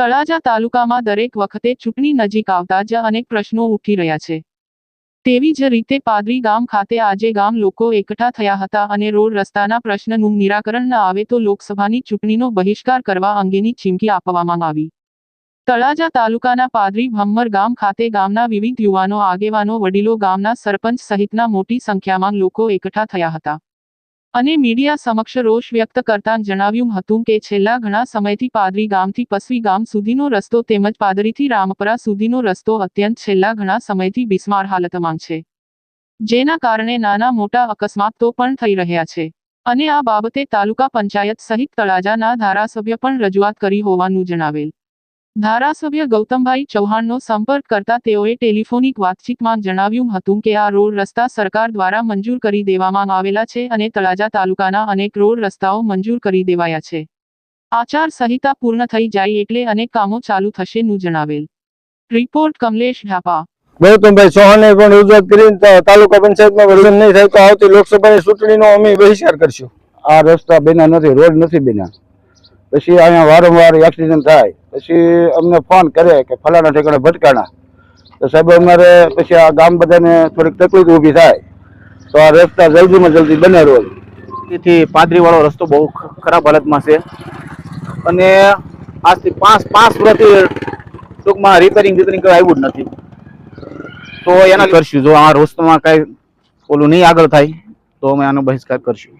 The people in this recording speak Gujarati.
તળાજા તાલુકામાં દરેક વખતે ચૂંટણી નજીક આવતા જ અનેક પ્રશ્નો ઉઠી રહ્યા છે। તેવી જ રીતે પાદરી ગામ ખાતે આજે ગામ લોકો એકઠા થયા હતા અને રોડ રસ્તાના પ્રશ્નનું નિરાકરણ ન આવે તો લોકસભાની ચૂંટણીનો બહિષ્કાર કરવા અંગેની ચીમકી આપવામાં આવી। તળાજા તાલુકાના પાદરી ભમ્મર ગામ ખાતે ગામના વિવિધ યુવાનો, આગેવાનો, વડીલો, ગામના સરપંચ સહિતના મોટી સંખ્યામાં લોકો એકઠા થયા હતા અને મીડિયા સમક્ષ રોષ વ્યક્ત કરતા જણાવ્યું હતું કે છેલ્લા ઘણા સમયથી પાદરી ગામથી પસવી ગામ સુધીનો રસ્તો તેમજ પાદરીથી રામપરા સુધીનો રસ્તો અત્યંત છેલ્લા ઘણા સમયથી બિસ્માર હાલતમાં છે, જેના કારણે નાના મોટા અકસ્માતો પણ થઈ રહ્યા છે અને આ બાબતે તાલુકા પંચાયત સહિત તળાજાના ધારાસભ્ય પણ રજૂઆત કરી હોવાનું જણાવેલ। ધારાસભ્ય ગૌતમભાઈ ચૌહાણનો સંપર્ક કરતા તેઓએ ટેલિફોનિક વાતચીતમાં જણાવ્યું હતું કે આ રોડ રસ્તા સરકાર દ્વારા મંજૂર કરી દેવામાં આવેલા છે અને તળાજા તાલુકાના અનેક રોડ રસ્તાઓ મંજૂર કરી દેવાયા છે। આચાર સંહિતા પૂર્ણ થઈ જાય એટલે અનેક કામો ચાલુ થશે નું જણાવેલ। રિપોર્ટ કમલેશ ઢાપા। ગૌતમભાઈ ચૌહાણે પણ રજૂઆત કરીને તાલુકા પંચાયતમાં વર્જન નહીં થાય તો આવતી લોકસભાની ચૂંટણીનો અમે બહિષ્કાર કરશું। આ રસ્તા બન્યા નથી, રોડ નથી બન્યા, પછી અહીંયા વારંવાર એક્સિડન્ટ થાય, પછી અમને ફોન કરે કે ફલાણા ઠેકાણે ભટકાણા, તો સાહેબ અમારે પછી આ ગામ બધાને થોડીક તકલીફ ઊભી થાય તો આ રસ્તા જલ્દીમાં જલ્દી બને રોડ। તેથી પાદરીવાળો રસ્તો બહુ ખરાબ હાલતમાં છે અને આજથી પાંચ વર્ષથી ટૂંકમાં રિપેરિંગ આવ્યું જ નથી, તો એના કરશું। જો આ રસ્તામાં કાંઈ ઓલું નહીં આગળ થાય તો અમે આનો બહિષ્કાર કરશું।